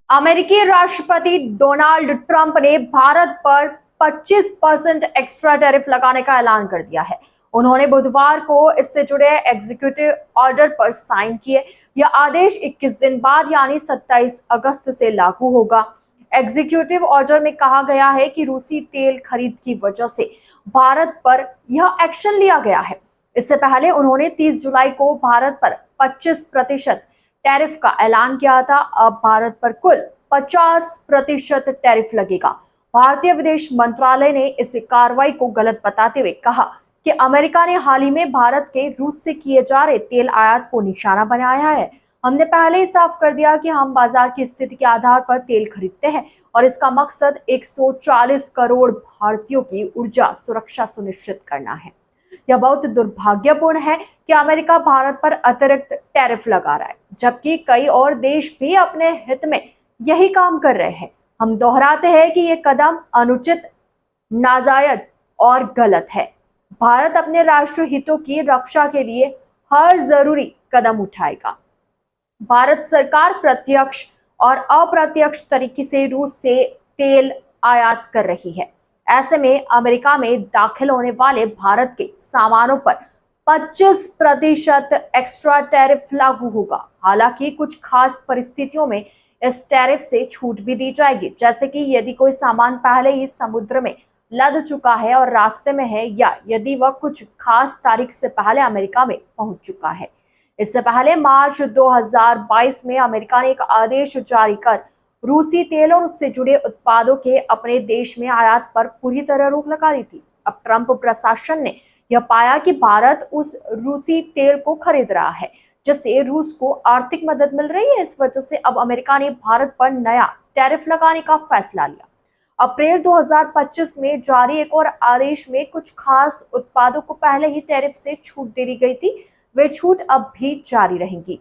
अमेरिकी राष्ट्रपति Donald Trump ने भारत पर 25% एक्स्ट्रा टैरिफ लगाने का ऐलान कर दिया है। उन्होंने बुधवार को इससे जुड़े एग्जीक्यूटिव ऑर्डर पर साइन किए। यह आदेश 21 दिन बाद यानी 27 अगस्त से लागू होगा। एग्जीक्यूटिव ऑर्डर में कहा गया है कि रूसी तेल खरीद की वजह से भारत पर यह एक्शन लिया गया है। इससे पहले उन्होंने 30 जुलाई को भारत पर 25% टैरिफ का ऐलान किया था। अब भारत पर कुल 50% टैरिफ लगेगा। भारतीय विदेश मंत्रालय ने इस कार्रवाई को गलत बताते हुए कहा कि अमेरिका ने हाल ही में भारत के रूस से किए जा रहे तेल आयात को निशाना बनाया है। हमने पहले ही साफ कर दिया कि हम बाजार की स्थिति के आधार पर तेल खरीदते हैं और इसका मकसद 140 करोड़ भारतीयों की ऊर्जा सुरक्षा सुनिश्चित करना है। यह बहुत दुर्भाग्यपूर्ण है कि अमेरिका भारत पर अतिरिक्त टैरिफ लगा रहा है, जबकि कई और देश भी अपने हित में यही काम कर रहे हैं। हम दोहराते हैं कि यह कदम अनुचित, नाजायज और गलत है। भारत अपने राष्ट्रीय हितों की रक्षा के लिए हर जरूरी कदम उठाएगा। भारत सरकार प्रत्यक्ष और अप्रत्यक्ष तरीके से रूस से तेल आयात कर रही है। ऐसे में अमेरिका में दाखिल होने वाले भारत के सामानों पर 25% एक्स्ट्रा टैरिफ लागू होगा। हालांकि कुछ खास परिस्थितियों में इस टैरिफ से छूट भी दी जाएगी, जैसे कि यदि कोई सामान पहले ही समुद्र में लद चुका है और रास्ते में है, या यदि वह कुछ खास तारीख से पहले अमेरिका में पहुंच चुका है। इससे पहले मार्च 2022 में अमेरिका ने एक आदेश जारी कर रूसी तेल और उससे जुड़े उत्पादों के अपने देश में आयात पर पूरी तरह रोक लगा दी थी। अब ट्रंप प्रशासन ने यह पाया कि भारत उस रूसी तेल को खरीद रहा है जिससे रूस को आर्थिक मदद मिल रही है। इस वजह से अब अमेरिका ने भारत पर नया टैरिफ लगाने का फैसला लिया। अप्रैल 2025 में जारी एक और आदेश में कुछ खास उत्पादों को पहले ही टैरिफ से छूट दे दी गई थी। वे छूट अब भी जारी रहेंगी।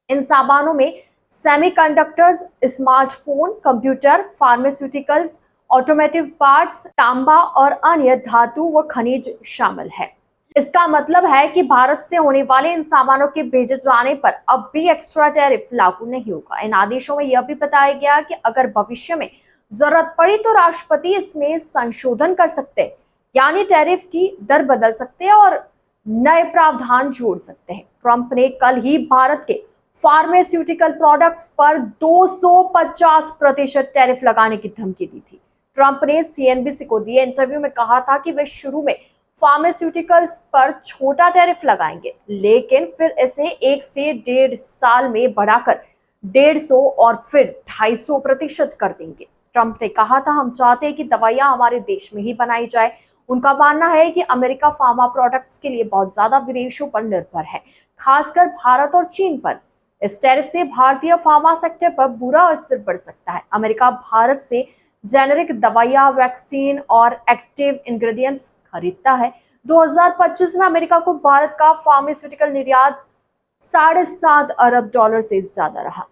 इन सामानों में semiconductors, smartphone, computer, pharmaceuticals, automotive parts, तांबा और अन्य धातु व खनिज शामिल है। इसका मतलब है कि भारत से होने वाले इन सामानों के भेजे जाने पर अब भी एक्स्ट्रा टैरिफ लागू नहीं होगा। इन आदेशों में यह भी बताया गया कि अगर भविष्य में जरूरत पड़ी तो राष्ट्रपति इसमें संशोधन कर सकते हैं, यानी टैरिफ की दर बदल सकते हैं और नए प्रावधान जोड़ सकते हैं। ट्रंप ने कल ही भारत के फार्मास्यूटिकल प्रोडक्ट्स पर 250% टैरिफ लगाने की धमकी दी थी। ट्रंप ने सीएनबीसी को दिए इंटरव्यू में कहा था कि वे शुरू में फार्मास्यूटिकल्स पर छोटा टैरिफ लगाएंगे, लेकिन फिर इसे 1 से 1.5 साल में बढ़ाकर 150 और फिर 250% कर देंगे। ट्रंप ने कहा था, हम चाहते हैं कि दवाइयां हमारे देश में ही बनाई जाए। उनका मानना है कि अमेरिका फार्मा प्रोडक्ट्स के लिए बहुत ज्यादा विदेशों पर निर्भर है, खासकर भारत और चीन पर। इस टैरिफ से भारतीय फार्मा सेक्टर पर बुरा असर पड़ सकता है। अमेरिका भारत से जेनेरिक दवाइयां, वैक्सीन और एक्टिव इंग्रेडिएंट्स खरीदता है। 2025 में अमेरिका को भारत का फार्मास्यूटिकल निर्यात $7.5 अरब से ज्यादा रहा।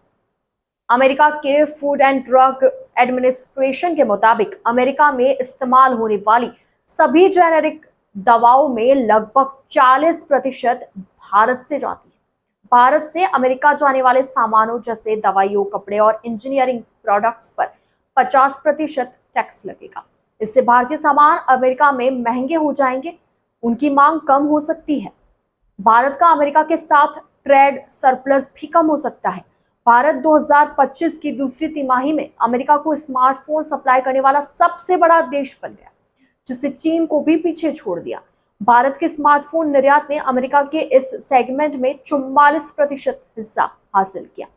अमेरिका के फूड एंड ड्रग एडमिनिस्ट्रेशन के मुताबिक अमेरिका में इस्तेमाल होने वाली सभी जेनेरिक दवाओं में लगभग 40% भारत से जाती है। भारत से अमेरिका जाने वाले सामानों जैसे दवाइयों, कपड़े और इंजीनियरिंग प्रोडक्ट्स पर 50% टैक्स लगेगा। इससे भारतीय सामान अमेरिका में महंगे हो जाएंगे, उनकी मांग कम हो सकती है। भारत का अमेरिका के साथ ट्रेड सरप्लस भी कम हो सकता है। भारत 2025 की दूसरी तिमाही में अमेरिका को स्मार्टफोन सप्लाई करने वाला सबसे बड़ा देश बन गया, जिससे चीन को भी पीछे छोड़ दिया। भारत के स्मार्टफोन निर्यात ने अमेरिका के इस सेगमेंट में 44% हिस्सा हासिल किया।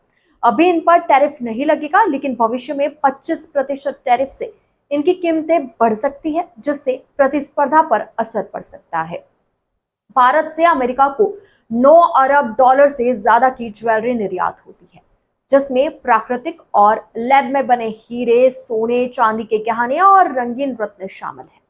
अभी इन पर टैरिफ नहीं लगेगा, लेकिन भविष्य में 25% टैरिफ से इनकी कीमतें बढ़ सकती है, जिससे प्रतिस्पर्धा पर असर पड़ सकता है। भारत से अमेरिका को $9 अरब से ज्यादा की ज्वेलरी निर्यात होती है, जिसमें प्राकृतिक और लैब में बने हीरे, सोने, चांदी के गहने और रंगीन रत्न शामिल हैं।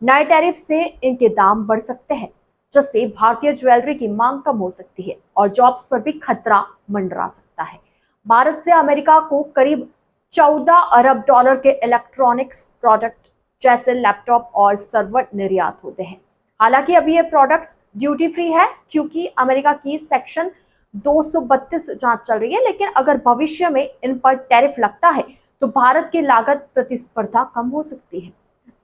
नए टैरिफ से इनके दाम बढ़ सकते हैं, जिससे भारतीय ज्वेलरी की मांग कम हो सकती है और जॉब्स पर भी खतरा मंडरा सकता है। भारत से अमेरिका को करीब $14 अरब के इलेक्ट्रॉनिक्स प्रोडक्ट जैसे लैपटॉप और सर्वर निर्यात होते हैं। हालांकि अभी ये प्रोडक्ट्स ड्यूटी फ्री है, क्योंकि अमेरिका की सेक्शन 232 जांच चल रही है, लेकिन अगर भविष्य में इन पर टैरिफ लगता है तो भारत की लागत प्रतिस्पर्धा कम हो सकती है।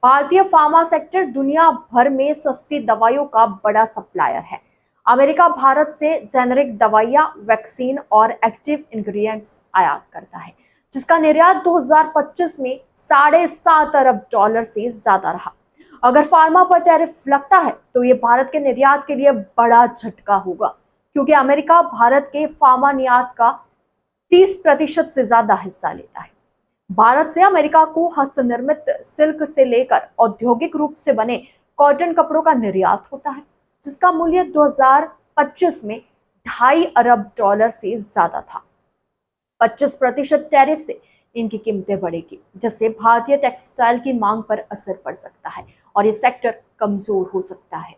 भारतीय फार्मा सेक्टर दुनिया भर में सस्ती दवाइयों का बड़ा सप्लायर है। अमेरिका भारत से जेनेरिक दवाइयां, वैक्सीन और एक्टिव इंग्रेडिएंट्स आयात करता है, जिसका निर्यात 2025 में $7.5 अरब से ज्यादा रहा। अगर फार्मा पर टैरिफ लगता है तो ये भारत के निर्यात के लिए बड़ा झटका होगा, क्योंकि अमेरिका भारत के फार्मा निर्यात का 30% से ज्यादा हिस्सा लेता है। भारत से अमेरिका को हस्तनिर्मित सिल्क से लेकर औद्योगिक रूप से बने कॉटन कपड़ों का निर्यात होता है, जिसका मूल्य 2025 में $2.5 अरब से ज्यादा था। 25% टैरिफ से इनकी कीमतें बढ़ेगी, जिससे भारतीय टेक्सटाइल की मांग पर असर पड़ सकता है और ये सेक्टर कमजोर हो सकता है।